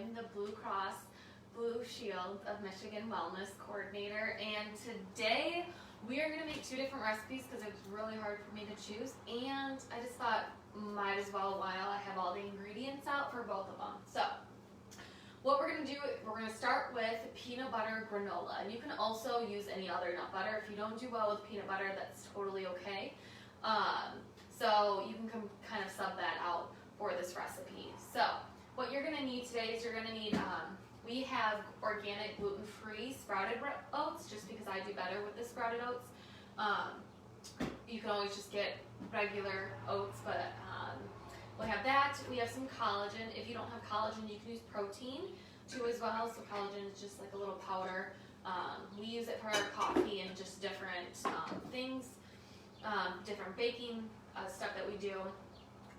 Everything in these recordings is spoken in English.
I'm the Blue Cross Blue Shield of Michigan Wellness Coordinator, and today we are going to make two different recipes because it was really hard for me to choose, and I just thought might as well while I have all the ingredients out for both of them. So what we're going to do, we're going to start with peanut butter granola, and you can also use any other nut butter. If you don't do well with peanut butter, that's totally okay. So you can kind of sub that out for this recipe. So what you're going to need today is you're going to need, we have organic gluten-free sprouted oats, just because I do better with the sprouted oats. You can always just get regular oats, but we have that. We have some collagen. If you don't have collagen, you can use protein too as well. So collagen is just like a little powder. We use it for our coffee and just different things, different baking stuff that we do,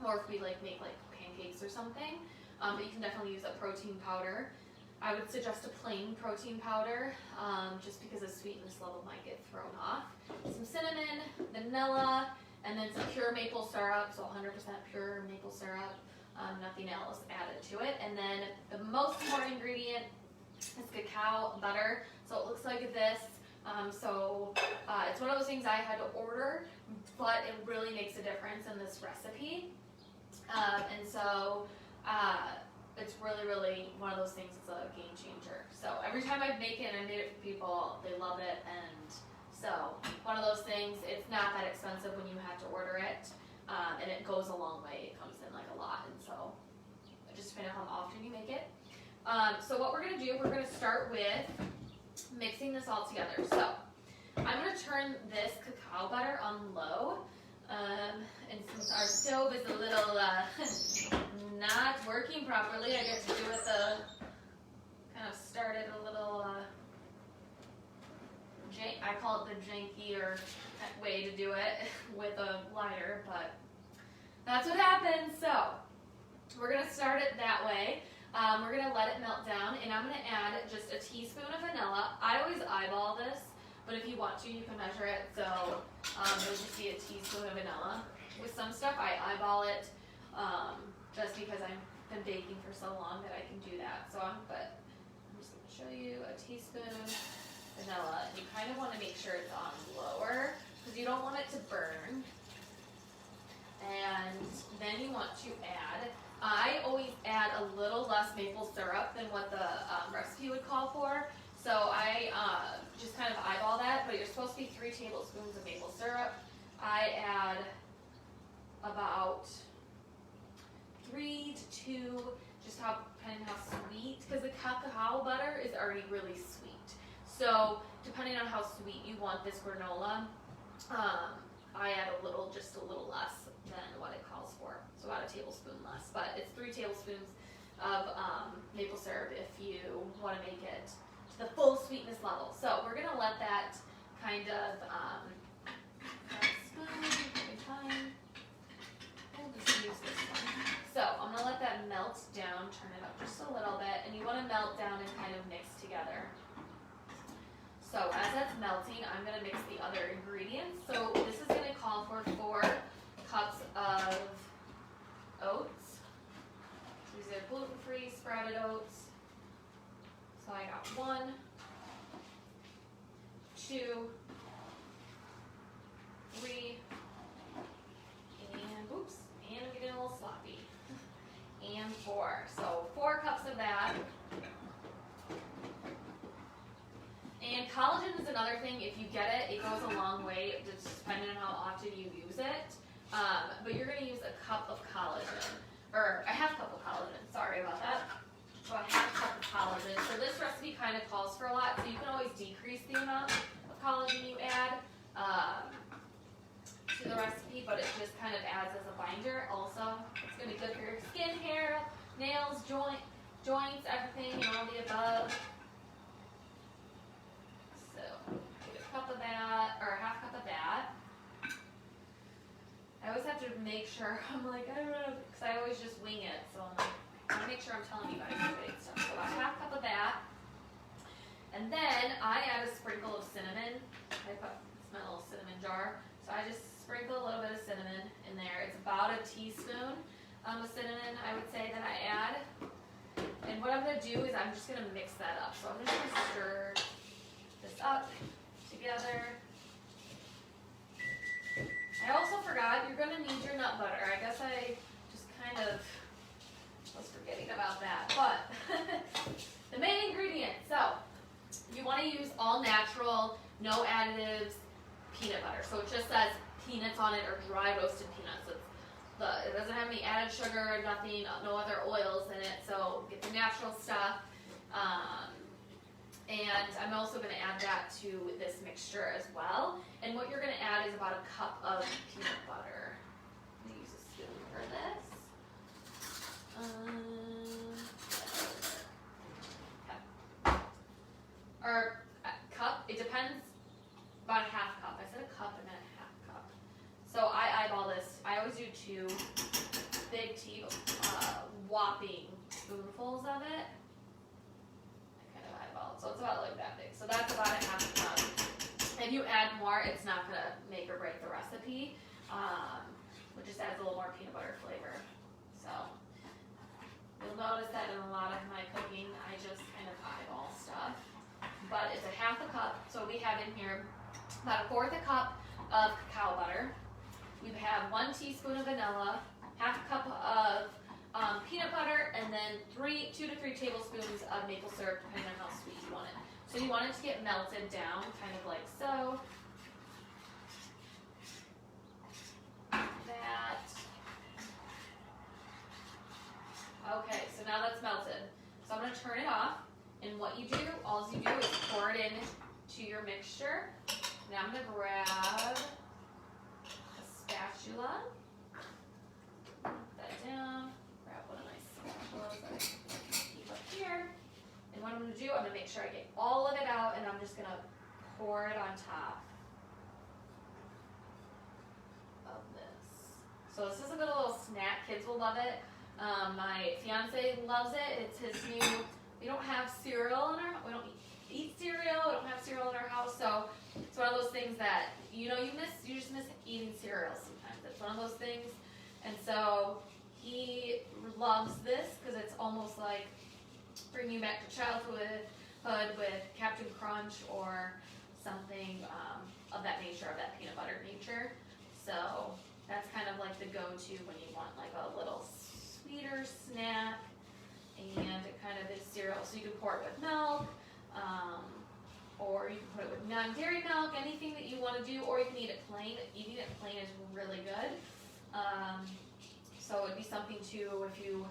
or if we make pancakes or something. But you can definitely use a protein powder. I would suggest a plain protein powder, just because the sweetness level might get thrown off. Some cinnamon, vanilla, and then some pure maple syrup, so 100% pure maple syrup, nothing else added to it. And then the most important ingredient is cacao butter. So it looks like this. It's one of those things I had to order, but it really makes a difference in this recipe. It's really one of those things that's a game changer. So every time I make it and I made it for people, they love it. And so one of those things, it's not that expensive when you have to order it, and it goes a long way. It comes in like a lot, and so just depending on how often you make it. So what we're going to do, we're going to start with mixing this all together. So I'm going to turn this cacao butter on low, and since our stove is a little not working properly, I get to do it kind of started a little, I call it the jankier way to do it with a lighter, but that's what happens. So we're going to start it that way. We're going to let it melt down, and I'm going to add just a teaspoon of vanilla. I always eyeball this, but if you want to, you can measure it. So it'll just be a teaspoon of vanilla. With some stuff, I eyeball it, just because I've been baking for so long that I can do that. But I'm just going to show you a teaspoon vanilla. And you kind of want to make sure it's on lower because you don't want it to burn. And then you want to add, I always add a little less maple syrup than what the recipe would call for. So I just kind of eyeball that, but you're supposed to be 3 tablespoons of maple syrup. I add about 3 to 2, just depending on how sweet, because the cacao butter is already really sweet. So depending on how sweet you want this granola, I add just a little less than what it calls for. So about a tablespoon less, but it's 3 tablespoons of maple syrup if you want to make it to the full sweetness level. So we're gonna let that kind of So I'm gonna let that melt down, turn it up just a little bit, and you want to melt down and kind of mix together. So as that's melting, I'm gonna mix the other ingredients. So this is gonna call for 4 cups of oats. These are gluten-free sprouted oats. So I got 1, 2, 3, and I'm getting a little sloppy, and 4. So 4 cups of that. And collagen is another thing. If you get it, it goes a long way, just depending on how often you use it. But you're going to use a cup of collagen, or a half cup of collagen. Sorry about that. So a half cup of collagen. So this recipe kind of calls for a lot, so you can always decrease the amount of collagen you add to the recipe, but it just kind of adds as a binder. Also, it's going to be good for your skin, hair, nails, joints, everything, and all the above. So a cup of that, or a half cup of that. I always have to make sure, I'm like, I don't know, because I always just wing it, so I'm like, I want to make sure I'm telling you guys the right stuff. So about a half cup of that. And then I add a sprinkle of cinnamon. It's my little cinnamon jar. So I just sprinkle a little bit of cinnamon in there. It's about a teaspoon of cinnamon, I would say, that I add. And what I'm going to do is I'm just going to mix that up. So I'm just going to stir this up together. I also forgot, you're going to need your nut butter. I guess I just kind of was forgetting about that. But the main ingredient, so you want to use all natural, no additives, peanut butter. So it just says peanuts on it or dry roasted peanuts. It doesn't have any added sugar, nothing, no other oils in it. So get the natural stuff. And I'm also going to add that to this mixture as well. And what you're going to add is about a cup of peanut butter. I'm going to use a spoon for this. Okay. Or cup, it depends, about a half cup. I said a cup and then a half cup. So I eyeball this. I always do 2 big whopping spoonfuls of it. So it's about like that big. So that's about a half a cup. If you add more, it's not going to make or break the recipe. It just adds a little more peanut butter flavor. So you'll notice that in a lot of my cooking, I just kind of eyeball stuff. But it's a half a cup. So we have in here about 1/4 cup of cacao butter. We have 1 teaspoon of vanilla, half a cup of peanut butter, and then 2 to 3 tablespoons of maple syrup, depending on how sweet you want it. So you want it to get melted down, kind of like so. That. Okay, so now that's melted. So I'm going to turn it off, and what you do, all you do is pour it in to your mixture. Now I'm going to grab a spatula, put that down. Here, and what I'm going to do, I'm going to make sure I get all of it out, and I'm just going to pour it on top of this. So this is a good little snack. Kids will love it. My fiance loves it. It's his new. We don't have cereal in our. We don't eat cereal. We don't have cereal in our house, so it's one of those things that you just miss eating cereal sometimes. It's one of those things, and so he loves this because it's almost like bringing you back to childhood with Captain Crunch or something of that nature, of that peanut butter nature. So that's kind of like the go-to when you want like a little sweeter snack, and it kind of is cereal. So you can pour it with milk, or you can put it with non-dairy milk, anything that you want to do, or you can eat it plain. Eating it plain is really good. So it'd be something too if you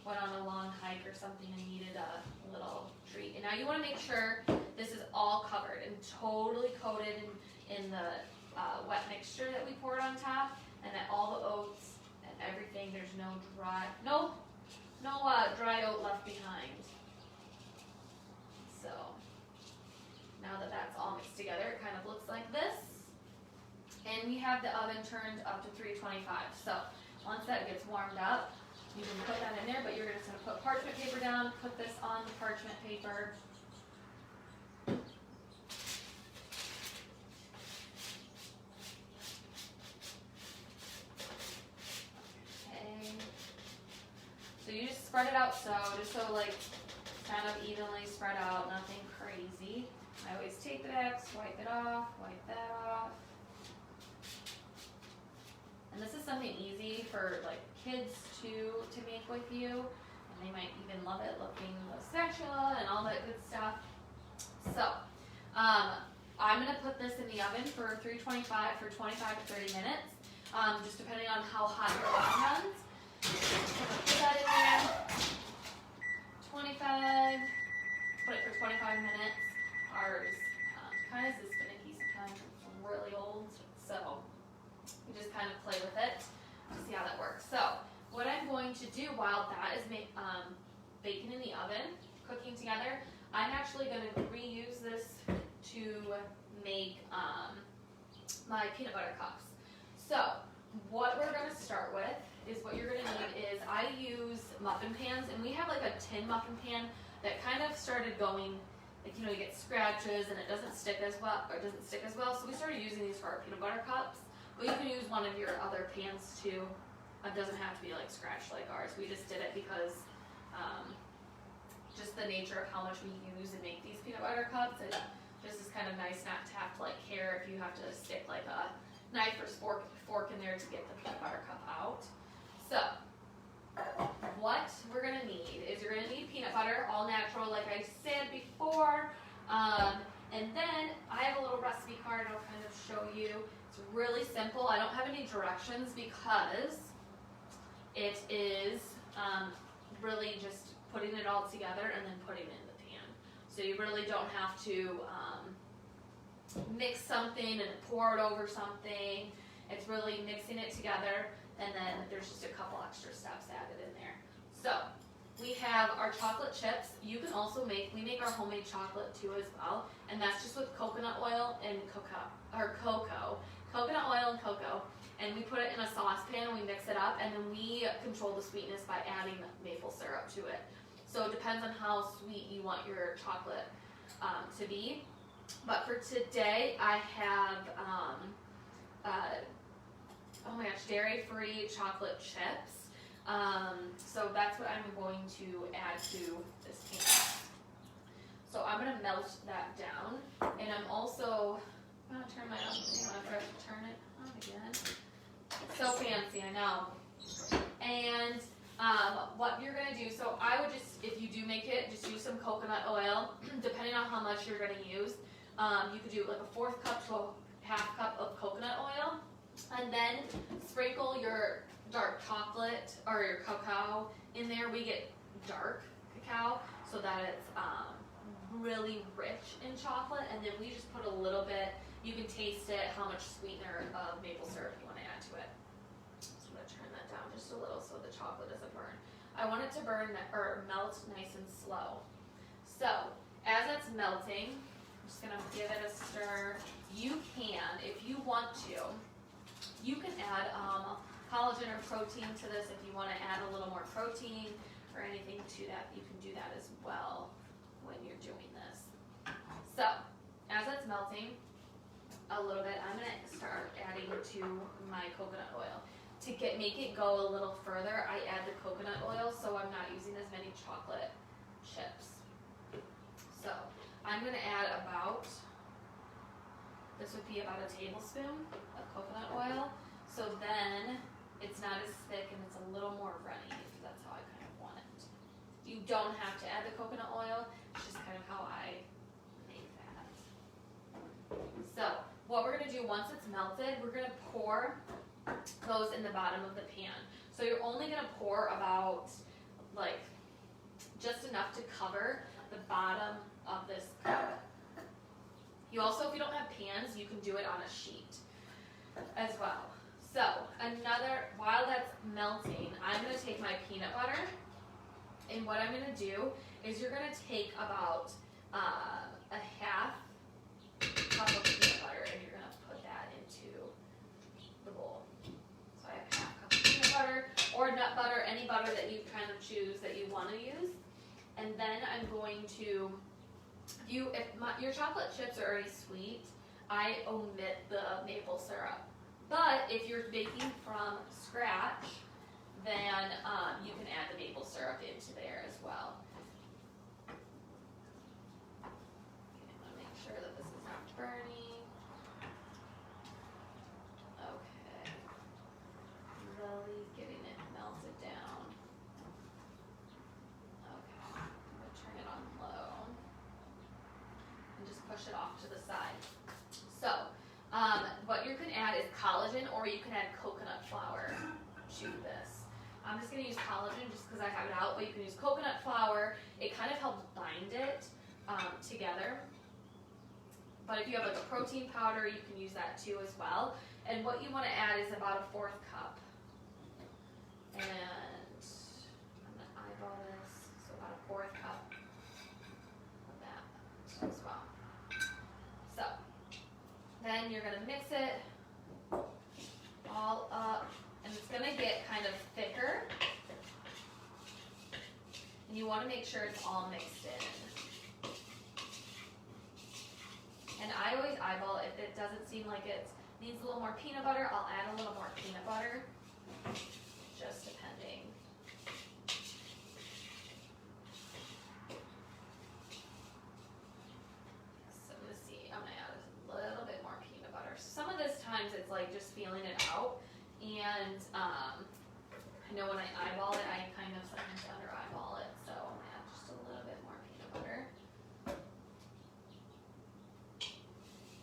went on a long hike or something and needed a little treat. And now you want to make sure this is all covered and totally coated in the wet mixture that we poured on top, and that all the oats and everything, there's no dry oat left behind. So now that that's all mixed together, it kind of looks like this. And we have the oven turned up to 325. So once that gets warmed up, you can put that in there, but you're just going to put parchment paper down, put this on the parchment paper. Okay. So you just spread it out just so like kind of evenly spread out, nothing crazy. I always take the back, wipe it off, wipe that off. And this is something easy for like kids to make with you, and they might even love it, looking the spatula and all that good stuff. So I'm going to put this in the oven for 325 for 25 to 30 minutes, just depending on how hot your oven runs. So I'm going to put that in there, 25, put it for 25 minutes. Ours kind of is finicky sometimes, it's really old, so we just kind of play with it to see how that works. So what I'm going to do while that is baking in the oven, cooking together, I'm actually going to reuse this to make my peanut butter cups. So what we're going to start with is, what you're going to need is, I use muffin pans, and we have like a tin muffin pan that kind of started going, like, you get scratches and it doesn't stick as well, so we started using these for our peanut butter cups. But you can use one of your other pans too. It doesn't have to be like scratched like ours. We just did it because the nature of how much we use and make these peanut butter cups, it just is kind of nice not to have to like care if you have to stick like a knife or fork in there to get the peanut butter cup out. So what we're gonna need is you're gonna need peanut butter, all natural, like I said before. And then I have a little recipe card I'll kind of show you. It's really simple. I don't have any directions because it is really just putting it all together and then putting it in the pan. So you really don't have to mix something and pour it over something. It's really mixing it together, and then there's just a couple extra steps added in there. So we have our chocolate chips. You can also we make our homemade chocolate too as well, and that's just with coconut oil and cocoa, coconut oil and cocoa, and we put it in a saucepan and we mix it up, and then we control the sweetness by adding maple syrup to it. So it depends on how sweet you want your chocolate to be. But for today, I have oh my gosh, dairy-free chocolate chips. So that's what I'm going to add to this pan. So I'm going to melt that down, and I'm also going to turn my oven. I forgot to turn it on again. So fancy, I know. And what you're going to do, so I would just, if you do make it, just use some coconut oil, depending on how much you're going to use. You could do like a 1/4 cup to a 1/2 cup of coconut oil, and then sprinkle your dark chocolate or your cacao in there. We get dark cacao so that it's really rich in chocolate, and then we just put a little bit. You can taste it, how much sweetener of maple syrup you want to add to it. So I'm going to turn that down just a little so the chocolate doesn't burn. I want it to melt nice and slow. So as it's melting, I'm just going to give it a stir. You can, if you want to, you can add collagen or protein to this. If you want to add a little more protein or anything to that, you can do that as well when you're doing this. So as it's melting a little bit, I'm going to start adding to my coconut oil. To make it go a little further, I add the coconut oil so I'm not using as many chocolate chips. So I'm going to add this would be about a tablespoon of coconut oil. So then it's not as thick and it's a little more runny. That's how I kind of want it. You don't have to add the coconut oil. It's just kind of how I make that. So what we're going to do once it's melted, we're going to pour those in the bottom of the pan. So you're only going to pour about just enough to cover the bottom of this cup. You also, if you don't have pans, you can do it on a sheet as well. So while that's melting, I'm going to take my peanut butter, and what I'm going to do is you're going to take about a 1/2 cup of peanut butter, and you're going to put that into the bowl. So I have 1/2 cup of peanut butter or nut butter, any butter that you kind of choose that you want to use. And then I'm going to, if your chocolate chips are already sweet, I omit the maple syrup. But if you're baking from scratch, then you can add the maple syrup into there as well. Okay, I'm going to make sure that this is not burning. Okay. Really getting it melted down. Okay, I'm going to turn it on low and just push it off to the side. So what you can add is collagen, or you can add coconut flour to this. I'm just going to use collagen just because I have it out, but you can use coconut flour. It kind of helps bind it together. But if you have like a protein powder, you can use that too as well. And what you want to add is about a 1/4 cup. And I'm going to eyeball this, so about a 1/4 cup of that as well. So then you're going to mix it all up, and it's going to get kind of thicker. And you want to make sure it's all mixed in. And I always eyeball. If it doesn't seem like it needs a little more peanut butter, I'll add a little more peanut butter, just depending. feeling it out. And I know when I eyeball it, I kind of sometimes under eyeball it, so I'm gonna add just a little bit more peanut butter.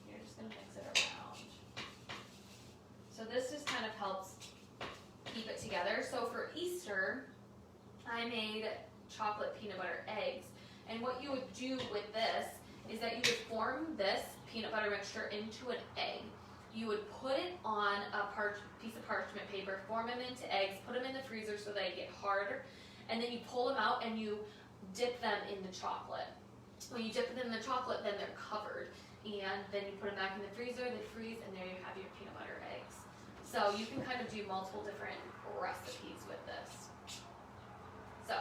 You're just gonna mix it around. So this just kind of helps keep it together. So for Easter, I made chocolate peanut butter eggs. And what you would do with this is that you would form this peanut butter mixture into an egg. You would put it on a piece of parchment paper, form them into eggs, put them in the freezer so they get harder, and then you pull them out and you dip them in the chocolate. When you dip them in the chocolate, then they're covered. And then you put them back in the freezer, they freeze, and there you have your peanut butter eggs. So you can kind of do multiple different recipes with this. So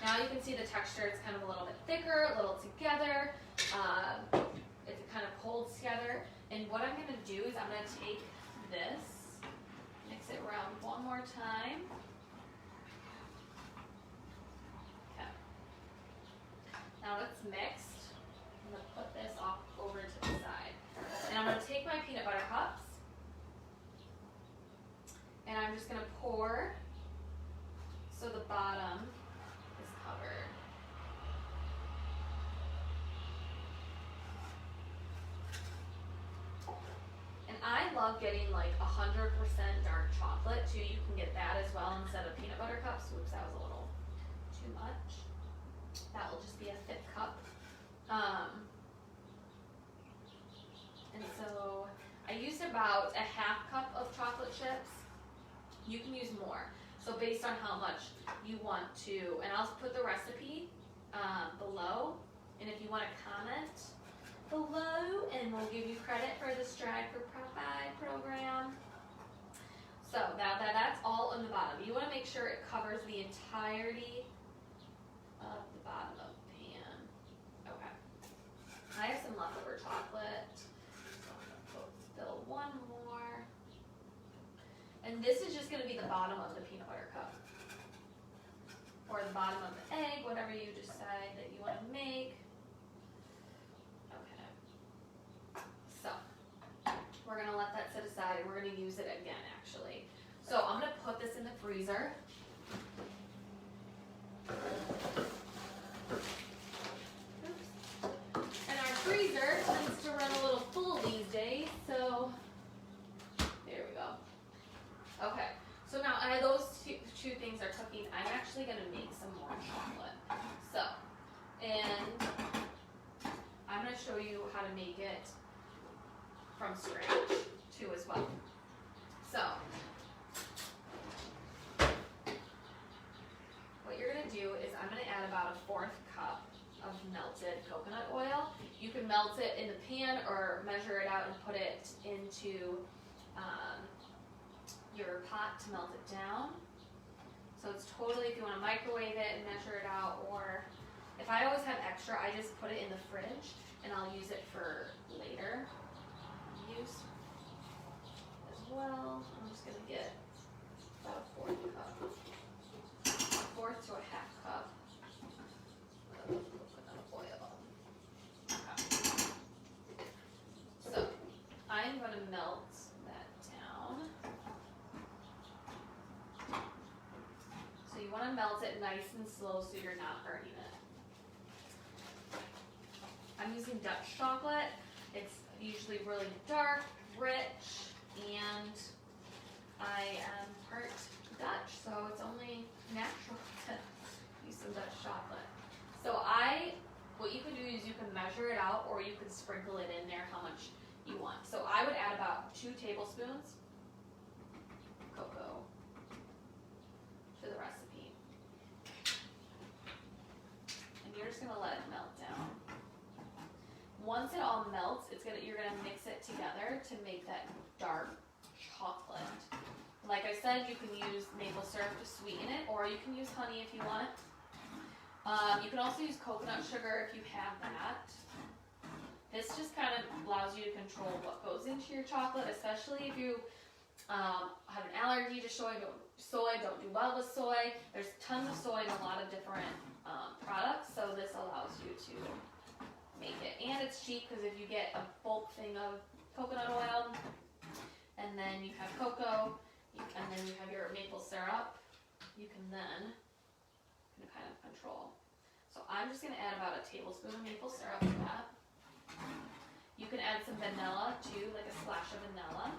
now you can see the texture, it's kind of a little bit thicker, a little together. It kind of holds together. And what I'm going to do is I'm going to take this, mix it around one more time. Okay. Now it's mixed. I'm going to put this off over to the side. And I'm going to take my peanut butter cups, and I'm just going to pour so the bottom is covered. And I love getting like 100% dark chocolate too. You can get that as well instead of peanut butter cups. Oops, that was a little too much. That will just be a thick cup. And so I used about a half cup of chocolate chips. You can use more. So based on how much you want to, and I'll put the recipe below. And if you want to comment below, and we'll give you credit for the Stride for Pride program. So now that's all on the bottom. You want to make sure it covers the entirety of the bottom of the pan. Okay. I have some leftover chocolate. So I'm going to fill one more. And this is just going to be the bottom of the peanut butter cup. Or the bottom of the egg, whatever you decide that you want to make. Okay. So, we're going to let that sit aside. We're going to use it again, actually. So, I'm going to put this in the freezer. Oops. And our freezer tends to run a little full these days, so there we go. Okay, so now those two things are cooking. I'm actually going to make some more chocolate. So, and I'm going to show you how to make it from scratch too as well. So, what you're going to do is I'm going to add about a 1/4 cup of melted coconut oil. You can melt it in the pan or measure it out and put it into your pot to melt it down. So it's totally, if you want to microwave it and measure it out, or if I always have extra, I just put it in the fridge and I'll use it for later use as well. I'm just going to get about a 1/4 cup, a 1/4 to a 1/2 cup of coconut oil. Okay. So I'm going to melt that down. So you want to melt it nice and slow so you're not burning it. I'm using Dutch chocolate. It's usually really dark, rich, and I am part Dutch, so it's only natural to use some Dutch chocolate. So what you can do is you can measure it out, or you can sprinkle it in there how much you want. So I would add about 2 tablespoons of cocoa to the recipe. And you're just going to let it melt down. Once it all melts, you're going to mix it together to make that dark chocolate. Like I said, you can use maple syrup to sweeten it, or you can use honey if you want. You can also use coconut sugar if you have that. This just kind of allows you to control what goes into your chocolate, especially if you have an allergy to soy, don't do well with soy. There's tons of soy in a lot of different products, so this allows you to make it. And it's cheap because if you get a bulk thing of coconut oil, and then you have cocoa, and then you have your maple syrup. You can then kind of control. So I'm just going to add about a tablespoon of maple syrup to that. You can add some vanilla too, like a splash of vanilla.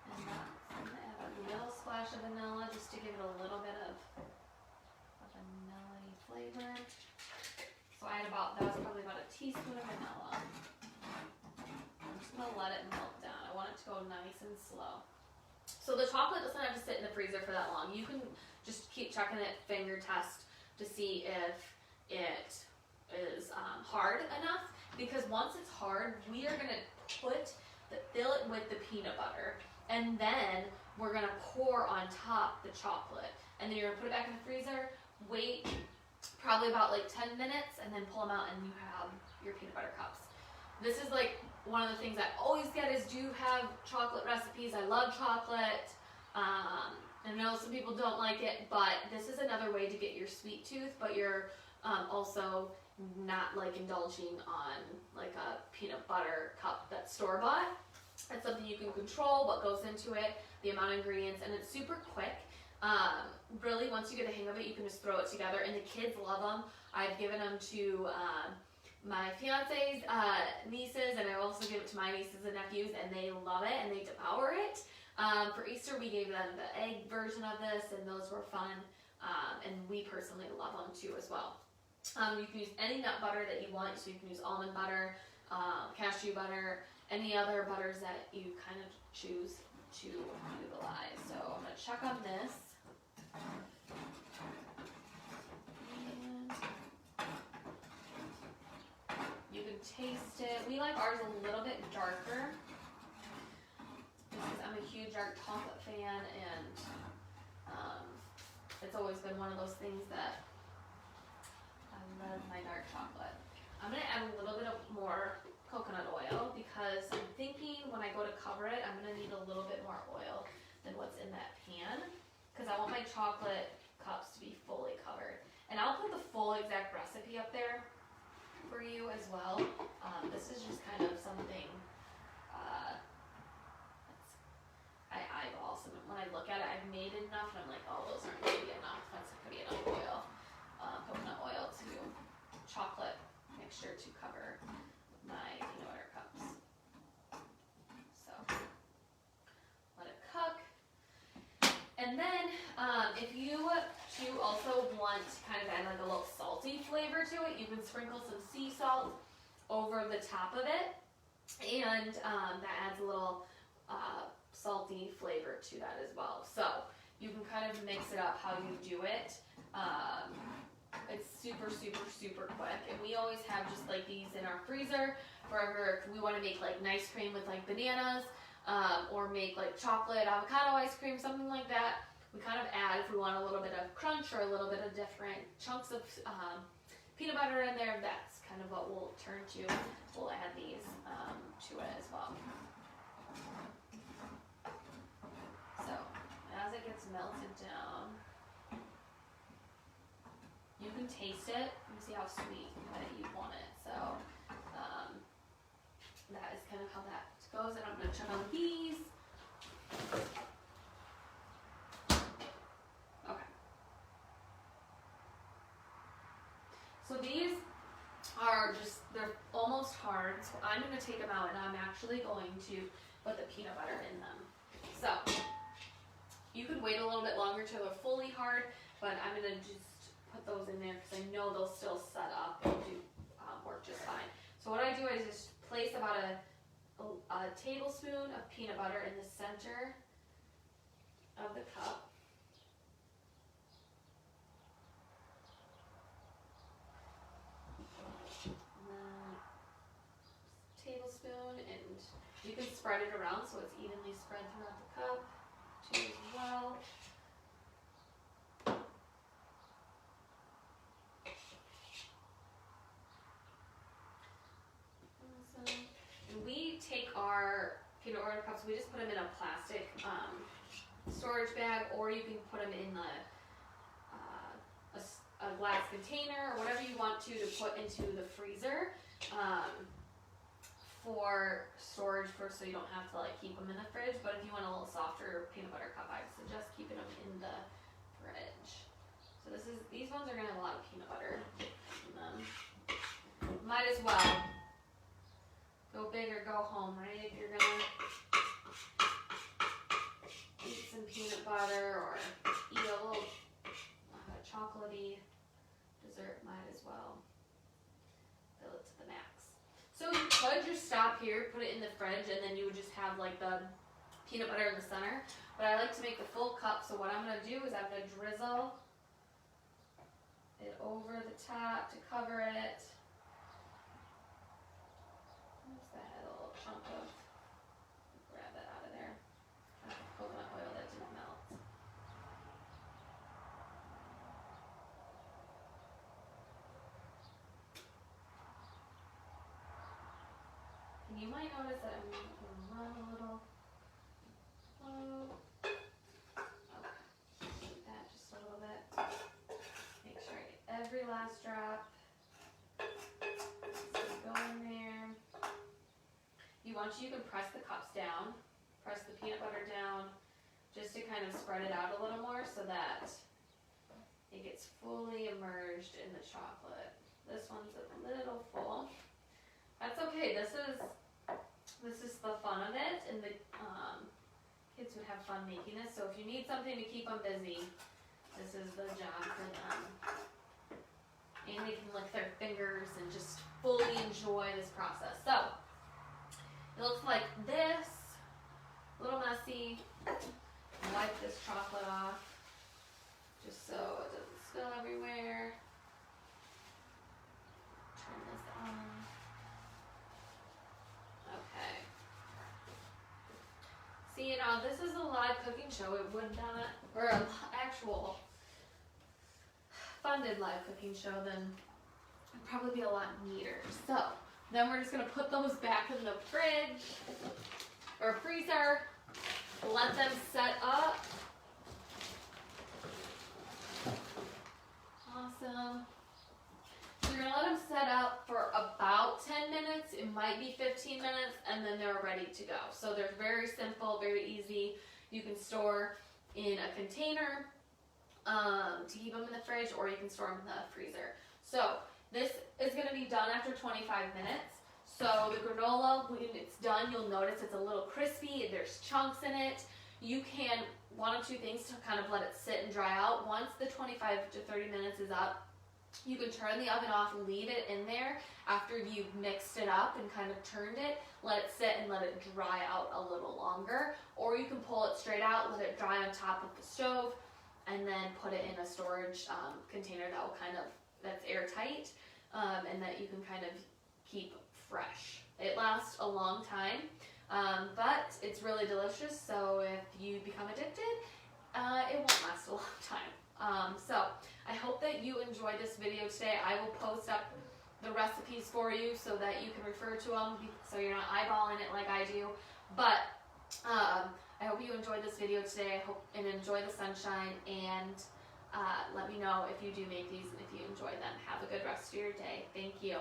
And I'm going to add a little splash of vanilla just to give it a little bit of a vanilla-y flavor. So I had that was probably about a teaspoon of vanilla. I'm just going to let it melt down. I want it to go nice and slow. So the chocolate doesn't have to sit in the freezer for that long. You can just keep checking it, finger test to see if it is hard enough. Because once it's hard, we are going to fill it with the peanut butter. And then we're going to pour on top the chocolate. And then you're going to put it back in the freezer, wait probably about like 10 minutes, and then pull them out and you have your peanut butter cups. This is like one of the things I always get is, do you have chocolate recipes? I love chocolate. I know some people don't like it, but this is another way to get your sweet tooth, but you're also not like indulging on like a peanut butter cup that's store-bought. It's something you can control what goes into it, the amount of ingredients, and it's super quick. Really, once you get the hang of it, you can just throw it together, and the kids love them. I've given them to my fiance's nieces, and I also give it to my nieces and nephews, and they love it and they devour it. For Easter, we gave them the egg version of this, and those were fun, and we personally love them too as well. You can use any nut butter that you want, so you can use almond butter, cashew butter, any other butters that you kind of choose to utilize. So I'm going to check on this. And you can taste it. We like ours a little bit darker because I'm a huge dark chocolate fan, and it's always been one of those things that I love my dark chocolate. I'm going to add a little bit of more coconut oil because I'm thinking when I go to cover it, I'm going to need a little bit more oil than what's in that pan because I want my chocolate cups to be fully covered. And I'll put the full exact recipe up there for you as well. This is just kind of something I eyeball. So when I look at it, I've made enough and I'm like, oh, those aren't going to be enough. That's not going to be enough oil, coconut oil to chocolate mixture to cover my peanut butter cups. So let it cook. And then if you also want to kind of add like a little salty flavor to it, you can sprinkle some sea salt over the top of it, and that adds a little salty flavor to that as well. So you can kind of mix it up how you do it. It's super, super, super quick, and we always have just like these in our freezer for if we want to make like nice cream with like bananas, or make like chocolate avocado ice cream, something like that. We kind of add if we want a little bit of crunch or a little bit of different chunks of peanut butter in there. That's kind of what we'll turn to. We'll add these to it as well. So as it gets melted down, you can taste it and see how sweet that you want it. So that is kind of how that goes. And I'm going to check on these. Okay. So these are they're almost hard. So I'm going to take them out and I'm actually going to put the peanut butter in them. So you could wait a little bit longer till they're fully hard, but I'm going to just put those in there because I know they'll still set up and do work just fine. So what I do is just place about a tablespoon of peanut butter in the center of the cup. And then tablespoon, and you can spread it around so it's evenly spread throughout the cup too as well. We take our peanut butter cups, we just put them in a plastic storage bag, or you can put them in a glass container or whatever you want to put into the freezer for storage so you don't have to like keep them in the fridge, but if you want a little softer peanut butter cup, I suggest keeping them in the fridge. So these ones are gonna have a lot of peanut butter in them. Might as well go big or go home, right? If you're gonna eat some peanut butter or eat a little chocolatey dessert, might as well fill it to the max. So you could just stop here, put it in the fridge, and then you would just have like the peanut butter in the center. But I like to make the full cup, so what I'm going to do is I'm going to drizzle it over the top to cover it. Where's that little chunk of, grab that out of there. Coconut oil that didn't melt. And you might notice that I'm going to run a little low. Okay, do that just a little bit. Make sure I get every last drop. Go in there. You can press the cups down, press the peanut butter down, just to kind of spread it out a little more so that it gets fully immersed in the chocolate. This one's a little full. That's okay. This is the fun of it, and the kids would have fun making this. So if you need something to keep them busy, this is the job for them. And they can lick their fingers and just fully enjoy this process. So it looks like this, a little messy. Wipe this chocolate off just so it doesn't spill everywhere. Turn this on. Okay. See, you know, this is a live cooking show. It would not, or an actual funded live cooking show, then it'd probably be a lot neater. So then we're just gonna put those back in the fridge or freezer. Let them set up. Awesome. So you're gonna let them set up for about 10 minutes. It might be 15 minutes, and then they're ready to go. So they're very simple, very easy. You can store in a container to keep them in the fridge, or you can store them in the freezer. So this is gonna be done after 25 minutes. So the granola, when it's done, you'll notice it's a little crispy. There's chunks in it. You can, one of two things to kind of let it sit and dry out. Once the 25 to 30 minutes is up, you can turn the oven off and leave it in there after you've mixed it up and kind of turned it. Let it sit and let it dry out a little longer. Or you can pull it straight out, let it dry on top of the stove, and then put it in a storage container that will that's airtight, and that you can kind of keep fresh. It lasts a long time, but it's really delicious, so if you become addicted, it won't last a long time. So I hope that you enjoyed this video today. I will post up the recipes for you so that you can refer to them, so you're not eyeballing it like I do. But I hope you enjoyed this video today. I hope and enjoy the sunshine, and let me know if you do make these and if you enjoy them. Have a good rest of your day. Thank you.